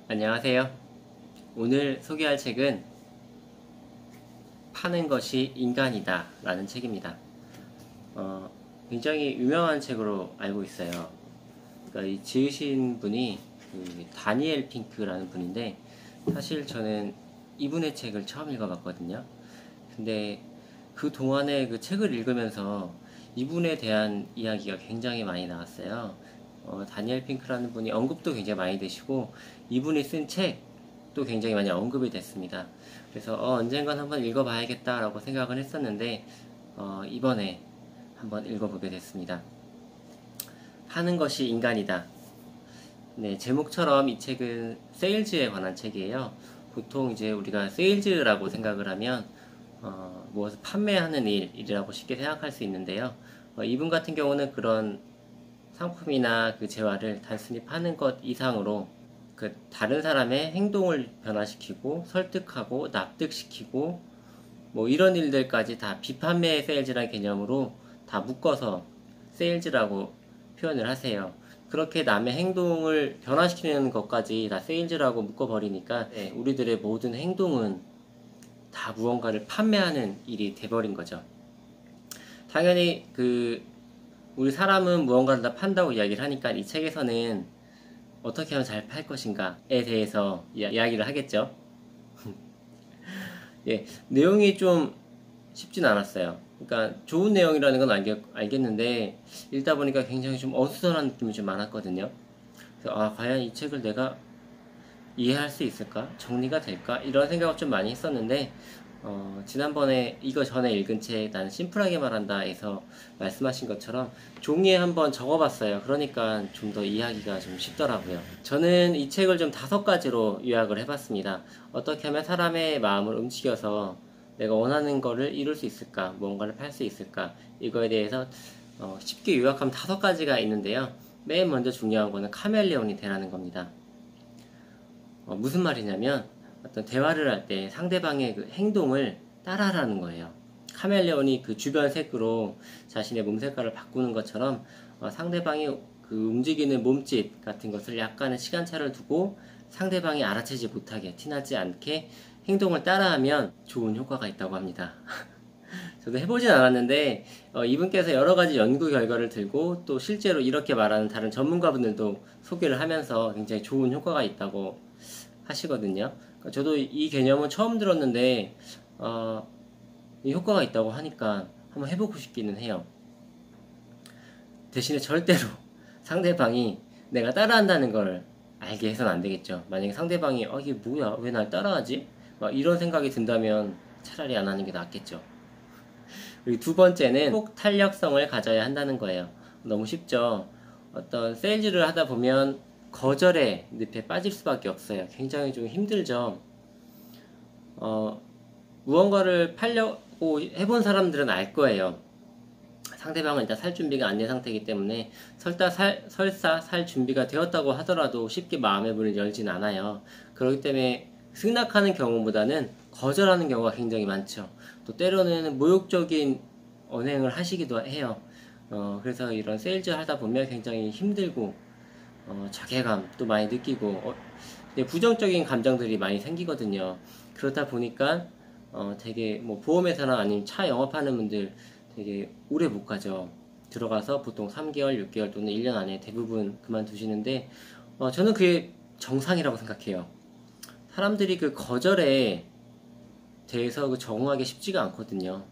안녕하세요. 오늘 소개할 책은 파는 것이 인간이다 라는 책입니다. 굉장히 유명한 책으로 알고 있어요. 그러니까 이 지으신 분이 다니엘 핑크라는 분인데, 사실 저는 이분의 책을 처음 읽어봤거든요. 근데 그 동안에 그 책을 읽으면서 이분에 대한 이야기가 굉장히 많이 나왔어요. 다니엘 핑크라는 분이 언급도 굉장히 많이 되시고, 이분이 쓴 책도 굉장히 많이 언급이 됐습니다. 그래서 언젠간 한번 읽어봐야겠다라고 생각을 했었는데, 이번에 한번 읽어보게 됐습니다. 파는 것이 인간이다. 네, 제목처럼 이 책은 세일즈에 관한 책이에요. 보통 이제 우리가 세일즈라고 생각을 하면 무엇을 판매하는 일이라고 쉽게 생각할 수 있는데요. 이분 같은 경우는 그런 상품이나 그 재화를 단순히 파는 것 이상으로 그 다른 사람의 행동을 변화시키고 설득하고 납득시키고 뭐 이런 일들까지 다 비판매 세일즈라는 개념으로 다 묶어서 세일즈라고 표현을 하세요. 그렇게 남의 행동을 변화시키는 것까지 다 세일즈라고 묶어버리니까 우리들의 모든 행동은 다 무언가를 판매하는 일이 돼버린 거죠. 당연히 우리 사람은 무언가를 다 판다고 이야기를 하니까 이 책에서는 어떻게 하면 잘 팔 것인가에 대해서 이야기를 하겠죠. 예, 내용이 좀 쉽진 않았어요. 그러니까 좋은 내용이라는 건 알겠는데 읽다 보니까 굉장히 좀 어수선한 느낌이 좀 많았거든요. 그래서 과연 이 책을 내가 이해할 수 있을까? 정리가 될까? 이런 생각을 좀 많이 했었는데 지난번에 이거 전에 읽은 책 나는 심플하게 말한다에서 말씀하신 것처럼 종이에 한번 적어봤어요. 그러니까 좀 더 이해하기가 좀 쉽더라고요. 저는 이 책을 좀 5가지로 요약을 해봤습니다. 어떻게 하면 사람의 마음을 움직여서 내가 원하는 거를 이룰 수 있을까? 무언가를 팔 수 있을까? 이거에 대해서 쉽게 요약하면 5가지가 있는데요. 맨 먼저 중요한 거는 카멜레온이 되라는 겁니다. 무슨 말이냐면 어떤 대화를 할 때 상대방의 그 행동을 따라하라는 거예요. 카멜레온이 그 주변 색으로 자신의 몸 색깔을 바꾸는 것처럼 상대방이 그 움직이는 몸짓 같은 것을 약간의 시간차를 두고 상대방이 알아채지 못하게 티나지 않게 행동을 따라하면 좋은 효과가 있다고 합니다. 저도 해보진 않았는데 이분께서 여러가지 연구 결과를 들고 또 실제로 이렇게 말하는 다른 전문가분들도 소개를 하면서 굉장히 좋은 효과가 있다고 하시거든요. 저도 이 개념은 처음 들었는데 이 효과가 있다고 하니까 한번 해보고 싶기는 해요. 대신에 절대로 상대방이 내가 따라한다는 걸 알게 해서는 안 되겠죠. 만약에 상대방이 이게 뭐야, 왜 날 따라하지? 막 이런 생각이 든다면 차라리 안 하는 게 낫겠죠. 그리고 두 번째는 꼭 탄력성을 가져야 한다는 거예요. 너무 쉽죠. 어떤 세일즈를 하다 보면 거절의 늪에 빠질 수밖에 없어요. 굉장히 좀 힘들죠. 무언가를 팔려고 해본 사람들은 알 거예요. 상대방은 일단 살 준비가 안 된 상태이기 때문에 설사 살 준비가 되었다고 하더라도 쉽게 마음의 문을 열진 않아요. 그렇기 때문에 승낙하는 경우보다는 거절하는 경우가 굉장히 많죠. 또 때로는 모욕적인 언행을 하시기도 해요. 그래서 이런 세일즈 하다 보면 굉장히 힘들고 자괴감도 많이 느끼고 부정적인 감정들이 많이 생기거든요. 그렇다 보니까 되게 뭐 보험회사나 아니면 차 영업하는 분들 되게 오래 못 가죠. 들어가서 보통 3개월, 6개월 또는 1년 안에 대부분 그만두시는데 저는 그게 정상이라고 생각해요. 사람들이 그 거절에 대해서 적응하기 쉽지가 않거든요.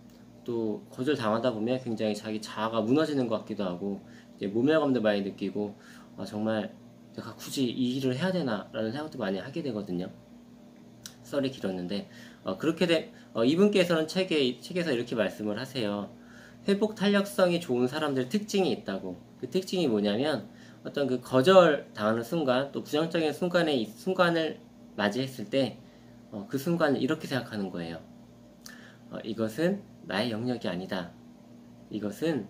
또 거절 당하다 보면 굉장히 자기 자아가 무너지는 것 같기도 하고 이제 모멸감도 많이 느끼고 정말 내가 굳이 이 일을 해야 되나 라는 생각도 많이 하게 되거든요. 썰이 길었는데 이분께서는 책에서 이렇게 말씀을 하세요. 회복 탄력성이 좋은 사람들 특징이 있다고. 그 특징이 뭐냐면 어떤 그 거절 당하는 순간 또 부정적인 순간을 맞이했을 때 그 순간을 이렇게 생각하는 거예요. 이것은 나의 영역이 아니다. 이것은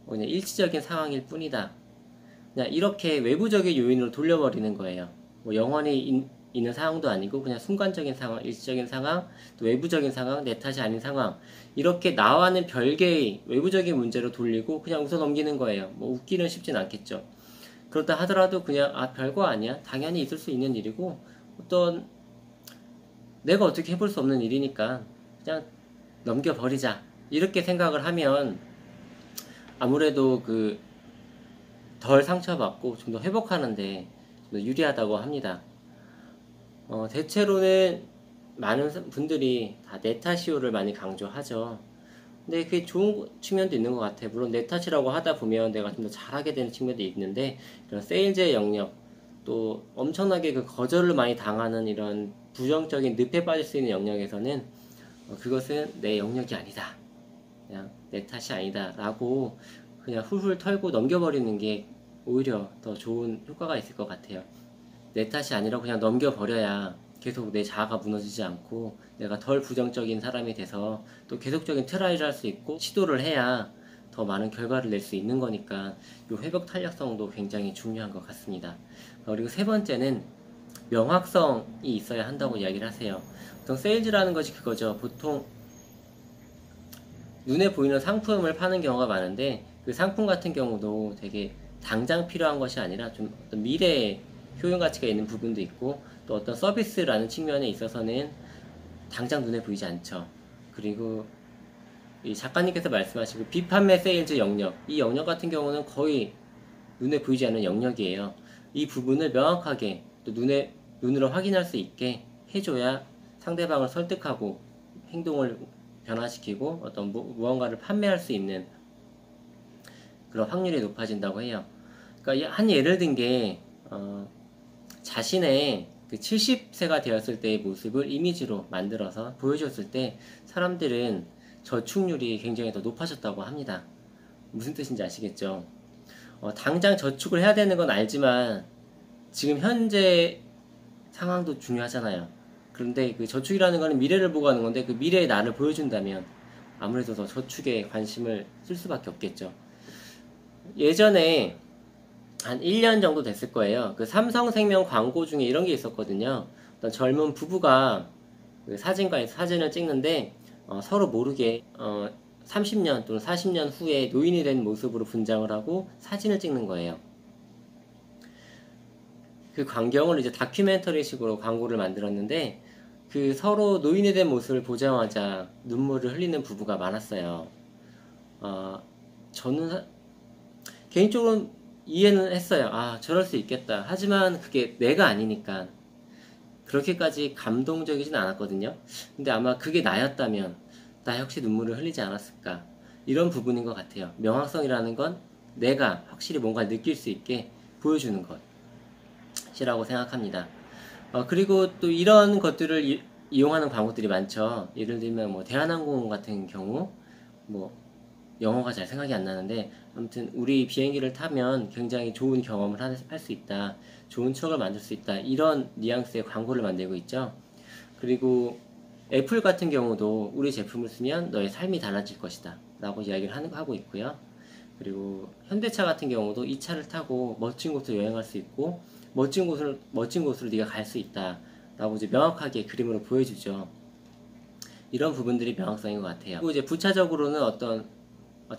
그냥 일시적인 상황일 뿐이다. 그냥 이렇게 외부적인 요인으로 돌려버리는 거예요. 뭐 영원히 있는 상황도 아니고 그냥 순간적인 상황, 일시적인 상황, 또 외부적인 상황, 내 탓이 아닌 상황, 이렇게 나와는 별개의 외부적인 문제로 돌리고 그냥 웃어 넘기는 거예요. 뭐 웃기는 쉽진 않겠죠. 그렇다 하더라도 그냥 별거 아니야, 당연히 있을 수 있는 일이고 어떤 내가 어떻게 해볼 수 없는 일이니까 그냥 넘겨버리자 이렇게 생각을 하면 아무래도 덜 상처받고 좀 더 회복하는데 좀 더 유리하다고 합니다. 대체로는 많은 분들이 다 내 탓이요를 많이 강조하죠. 근데 그게 좋은 측면도 있는 것 같아요. 물론 내 탓이라고 하다 보면 내가 좀 더 잘하게 되는 측면도 있는데, 이런 세일즈의 영역, 또 엄청나게 거절을 많이 당하는 이런 부정적인 늪에 빠질 수 있는 영역에서는 그것은 내 영역이 아니다, 그냥 내 탓이 아니다 라고 그냥 훌훌 털고 넘겨버리는 게 오히려 더 좋은 효과가 있을 것 같아요. 내 탓이 아니라 그냥 넘겨버려야 계속 내 자아가 무너지지 않고 내가 덜 부정적인 사람이 돼서 또 계속적인 트라이를 할 수 있고 시도를 해야 더 많은 결과를 낼 수 있는 거니까 이 회복 탄력성도 굉장히 중요한 것 같습니다. 그리고 세 번째는 명확성이 있어야 한다고 이야기를 하세요. 보통 세일즈라는 것이 그거죠. 보통 눈에 보이는 상품을 파는 경우가 많은데, 그 상품 같은 경우도 되게 당장 필요한 것이 아니라 좀 어떤 미래에 효용 가치가 있는 부분도 있고, 또 어떤 서비스라는 측면에 있어서는 당장 눈에 보이지 않죠. 그리고 이 작가님께서 말씀하신 비판매 세일즈 영역, 이 영역 같은 경우는 거의 눈에 보이지 않는 영역이에요. 이 부분을 명확하게 또 눈으로 확인할 수 있게 해줘야 상대방을 설득하고 행동을 변화시키고 어떤 무언가를 판매할 수 있는 그런 확률이 높아진다고 해요. 그러니까 한 예를 든 게 자신의 70세가 되었을 때의 모습을 이미지로 만들어서 보여줬을 때 사람들은 저축률이 굉장히 더 높아졌다고 합니다. 무슨 뜻인지 아시겠죠? 당장 저축을 해야 되는 건 알지만 지금 현재 상황도 중요하잖아요. 그런데 그 저축이라는 거는 미래를 보고 하는 건데, 그 미래의 나를 보여준다면 아무래도 더 저축에 관심을 쓸 수밖에 없겠죠. 예전에 한 1년 정도 됐을 거예요. 그 삼성생명 광고 중에 이런 게 있었거든요. 어떤 젊은 부부가 그 사진관에서 사진을 찍는데 서로 모르게 30년 또는 40년 후에 노인이 된 모습으로 분장을 하고 사진을 찍는 거예요. 그 광경을 이제 다큐멘터리식으로 광고를 만들었는데, 그 서로 노인이 된 모습을 보자마자 눈물을 흘리는 부부가 많았어요. 저는 개인적으로 이해는 했어요. 저럴 수 있겠다. 하지만 그게 내가 아니니까 그렇게까지 감동적이진 않았거든요. 근데 아마 그게 나였다면 나 역시 눈물을 흘리지 않았을까, 이런 부분인 것 같아요. 명확성이라는 건 내가 확실히 뭔가 느낄 수 있게 보여주는 것이라고 생각합니다. 그리고 또 이런 것들을 이용하는 광고들이 많죠. 예를 들면 뭐 대한항공 같은 경우, 뭐 영어가 잘 생각이 안 나는데, 아무튼 우리 비행기를 타면 굉장히 좋은 경험을 할 수 있다, 좋은 추억을 만들 수 있다, 이런 뉘앙스의 광고를 만들고 있죠. 그리고 애플 같은 경우도 우리 제품을 쓰면 너의 삶이 달라질 것이다 라고 이야기를 하고 있고요. 그리고 현대차 같은 경우도 이 차를 타고 멋진 곳으로 여행할 수 있고 멋진 곳으로 네가 갈 수 있다 라고 이제 명확하게 그림으로 보여주죠. 이런 부분들이 명확성인 것 같아요. 그리고 이제 부차적으로는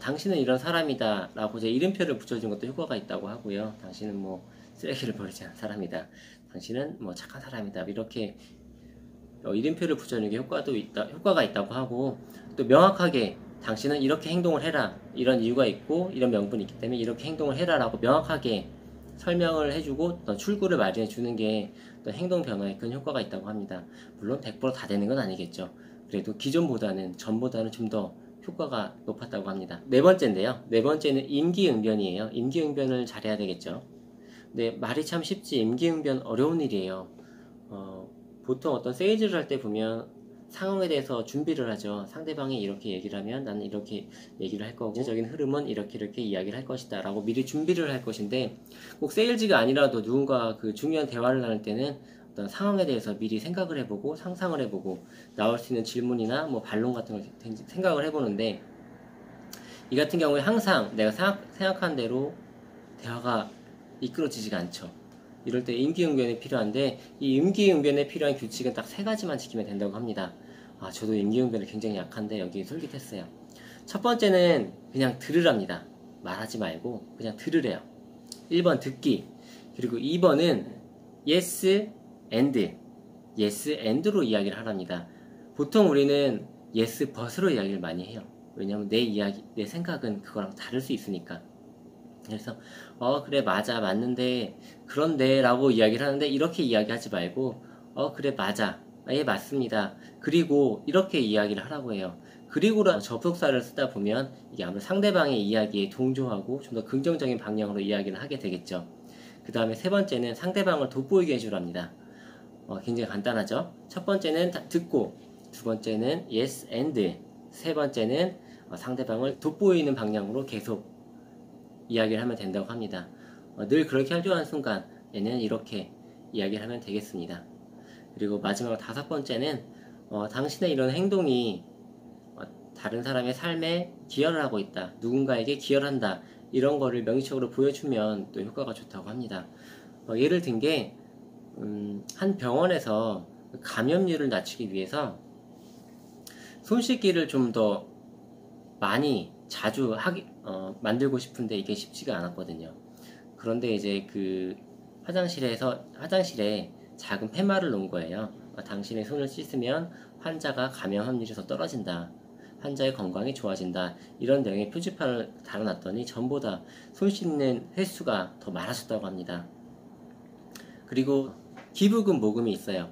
당신은 이런 사람이다 라고 이제 이름표를 붙여준 것도 효과가 있다고 하고요. 당신은 뭐 쓰레기를 버리지 않은 사람이다, 당신은 뭐 착한 사람이다, 이렇게 이름표를 붙여주는 게 효과가 있다고 하고, 또 명확하게 당신은 이렇게 행동을 해라, 이런 이유가 있고 이런 명분이 있기 때문에 이렇게 행동을 해라 라고 명확하게 설명을 해주고 또 출구를 마련해 주는 게 또 행동 변화에 큰 효과가 있다고 합니다. 물론 100%다 되는 건 아니겠죠. 그래도 전보다는 좀 더 효과가 높았다고 합니다. 네 번째인데요. 네 번째는 임기응변이에요. 임기응변을 잘해야 되겠죠. 근데 말이 참 쉽지 임기응변 어려운 일이에요. 보통 어떤 세일즈를 할 때 보면 상황에 대해서 준비를 하죠. 상대방이 이렇게 얘기를 하면 나는 이렇게 얘기를 할 거고, 전체적인 흐름은 이렇게 이야기를 할 것이다 라고 미리 준비를 할 것인데, 꼭 세일즈가 아니라도 누군가 그 중요한 대화를 나눌 때는 어떤 상황에 대해서 미리 생각을 해보고 상상을 해보고 나올 수 있는 질문이나 뭐 반론 같은 걸 생각을 해보는데, 이 같은 경우에 항상 내가 생각한 대로 대화가 이끌어지지가 않죠. 이럴 때 임기응변이 필요한데, 이 임기응변에 필요한 규칙은 딱 3가지만 지키면 된다고 합니다. 저도 임기응변이 굉장히 약한데 여기 솔깃했어요. 첫 번째는 그냥 들으랍니다. 말하지 말고 그냥 들으래요. 1번 듣기, 그리고 2번은 yes and, yes and로 이야기를 하랍니다. 보통 우리는 yes but으로 이야기를 많이 해요. 왜냐하면 내 이야기, 내 생각은 그거랑 다를 수 있으니까. 그래서 그래 맞아 맞는데 그런데 라고 이야기를 하는데 이렇게 이야기하지 말고 그래 맞아 예 맞습니다 그리고 이렇게 이야기를 하라고 해요. 그리고라 접속사를 쓰다 보면 이게 아무래도 상대방의 이야기에 동조하고 좀 더 긍정적인 방향으로 이야기를 하게 되겠죠. 그 다음에 세 번째는 상대방을 돋보이게 해주랍니다. 굉장히 간단하죠. 첫 번째는 듣고, 두 번째는 yes and, 세 번째는 상대방을 돋보이는 방향으로 계속 이야기를 하면 된다고 합니다. 늘 그렇게 하려 하는 순간 얘는 이렇게 이야기를 하면 되겠습니다. 그리고 마지막 다섯 번째는 당신의 이런 행동이 다른 사람의 삶에 기여를 하고 있다. 누군가에게 기여를 한다. 이런 거를 명시적으로 보여주면 또 효과가 좋다고 합니다. 예를 든 게 한 병원에서 감염률을 낮추기 위해서 손 씻기를 좀 더 많이 자주 만들고 싶은데 이게 쉽지가 않았거든요. 그런데 이제 그 화장실에 작은 팻말을 놓은 거예요. 당신의 손을 씻으면 환자가 감염 확률이 더 떨어진다. 환자의 건강이 좋아진다. 이런 내용의 표지판을 달아놨더니 전보다 손 씻는 횟수가 더 많아졌다고 합니다. 그리고 기부금 모금이 있어요.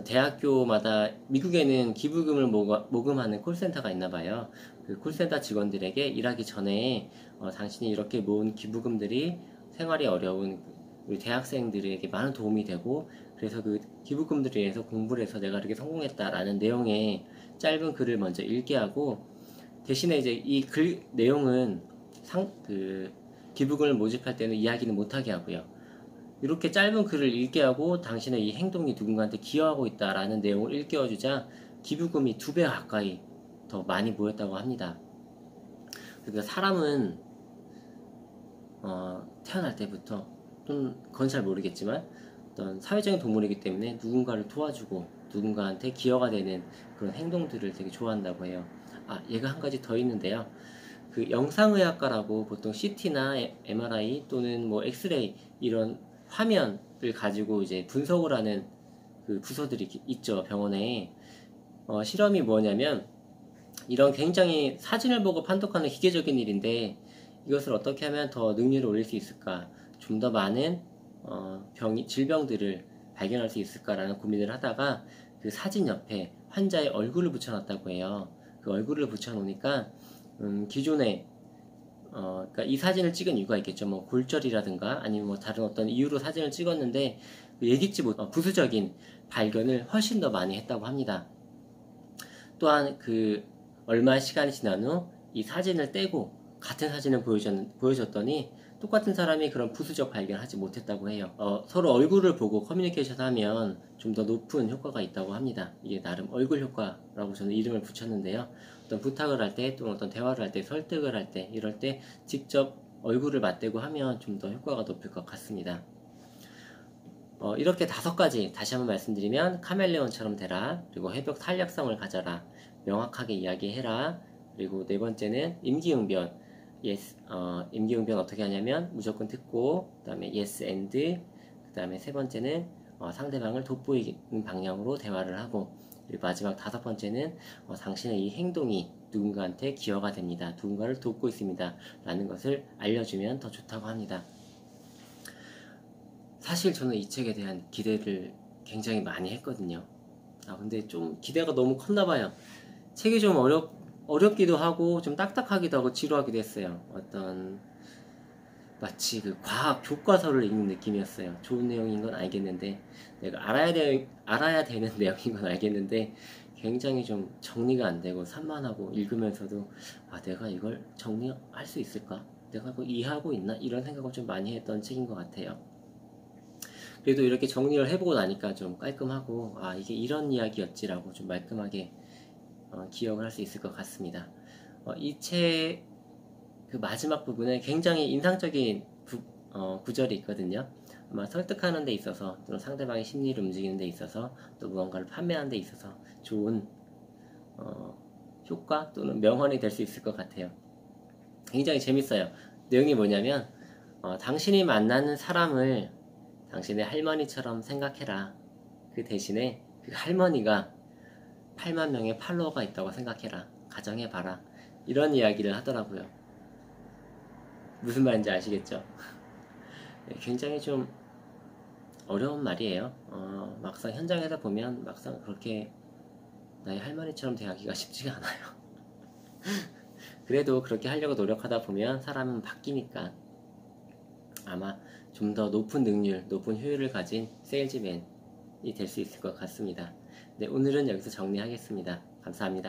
대학교마다 미국에는 기부금을 모금하는 콜센터가 있나봐요. 그 콜센터 직원들에게 일하기 전에 당신이 이렇게 모은 기부금들이 생활이 어려운 우리 대학생들에게 많은 도움이 되고 그래서 그 기부금들에 의해서 공부를 해서 내가 이렇게 성공했다라는 내용의 짧은 글을 먼저 읽게 하고 대신에 이제 이 글 내용은 그 기부금을 모집할 때는 이야기는 못하게 하고요. 이렇게 짧은 글을 읽게 하고 당신의 이 행동이 누군가한테 기여하고 있다라는 내용을 일깨워주자 기부금이 2배 가까이 더 많이 모였다고 합니다. 그러니까 사람은 태어날 때부터 또는 그건 잘 모르겠지만 어떤 사회적인 동물이기 때문에 누군가를 도와주고 누군가한테 기여가 되는 그런 행동들을 되게 좋아한다고 해요. 얘가 한 가지 더 있는데요. 그 영상의학과라고 보통 CT나 MRI 또는 뭐 엑스레이 이런 화면을 가지고 이제 분석을 하는 그 부서들이 있죠, 병원에. 실험이 뭐냐면 이런 굉장히 사진을 보고 판독하는 기계적인 일인데 이것을 어떻게 하면 더 능률을 올릴 수 있을까, 좀 더 많은 질병들을 발견할 수 있을까라는 고민을 하다가 그 사진 옆에 환자의 얼굴을 붙여놨다고 해요. 그 얼굴을 붙여놓으니까 기존에 그러니까 이 사진을 찍은 이유가 있겠죠. 뭐 골절이라든가 아니면 뭐 다른 어떤 이유로 사진을 찍었는데 예기치 못 부수적인 발견을 훨씬 더 많이 했다고 합니다. 또한 그 얼마 시간이 지난 후 이 사진을 떼고 같은 사진을 보여줬더니 똑같은 사람이 그런 부수적 발견을 하지 못했다고 해요. 서로 얼굴을 보고 커뮤니케이션 하면 좀 더 높은 효과가 있다고 합니다. 이게 나름 얼굴 효과라고 저는 이름을 붙였는데요. 어떤 부탁을 할 때 또는 어떤 대화를 할 때 설득을 할 때 이럴 때 직접 얼굴을 맞대고 하면 좀 더 효과가 높을 것 같습니다. 이렇게 5가지 다시 한번 말씀드리면 카멜레온처럼 되라, 그리고 회복 탄력성을 가져라, 명확하게 이야기해라, 그리고 네 번째는 임기응변. 임기응변 어떻게 하냐면 무조건 듣고, 그 다음에 yes and, 그 다음에 세 번째는 상대방을 돋보이는 방향으로 대화를 하고, 그리고 마지막 5번째는 당신의 이 행동이 누군가한테 기여가 됩니다. 누군가를 돕고 있습니다. 라는 것을 알려주면 더 좋다고 합니다. 사실 저는 이 책에 대한 기대를 굉장히 많이 했거든요. 근데 좀 기대가 너무 컸나봐요. 책이 좀 어렵기도 하고 좀 딱딱하기도 하고 지루하기도 했어요. 마치 그 과학 교과서를 읽는 느낌이었어요. 좋은 내용인 건 알겠는데, 내가 알아야 되는 내용인 건 알겠는데 굉장히 좀 정리가 안 되고 산만하고 읽으면서도 내가 이걸 정리할 수 있을까? 내가 그걸 이해하고 있나? 이런 생각을 좀 많이 했던 책인 것 같아요. 그래도 이렇게 정리를 해보고 나니까 좀 깔끔하고 이게 이런 이야기였지라고 좀 말끔하게 기억을 할 수 있을 것 같습니다. 이 책 그 마지막 부분에 굉장히 인상적인 구절이 있거든요. 아마 설득하는 데 있어서 또는 상대방의 심리를 움직이는 데 있어서 또 무언가를 판매하는 데 있어서 좋은 효과 또는 명언이 될 수 있을 것 같아요. 굉장히 재밌어요. 내용이 뭐냐면 당신이 만나는 사람을 당신의 할머니처럼 생각해라. 그 대신에 그 할머니가 8만 명의 팔로워가 있다고 생각해라. 가정해봐라. 이런 이야기를 하더라고요. 무슨 말인지 아시겠죠? 굉장히 좀 어려운 말이에요. 막상 현장에서 보면 막상 그렇게 나의 할머니처럼 대하기가 쉽지가 않아요. 그래도 그렇게 하려고 노력하다 보면 사람은 바뀌니까 아마 좀 더 높은 능률, 높은 효율을 가진 세일즈맨이 될 수 있을 것 같습니다. 네, 오늘은 여기서 정리하겠습니다. 감사합니다.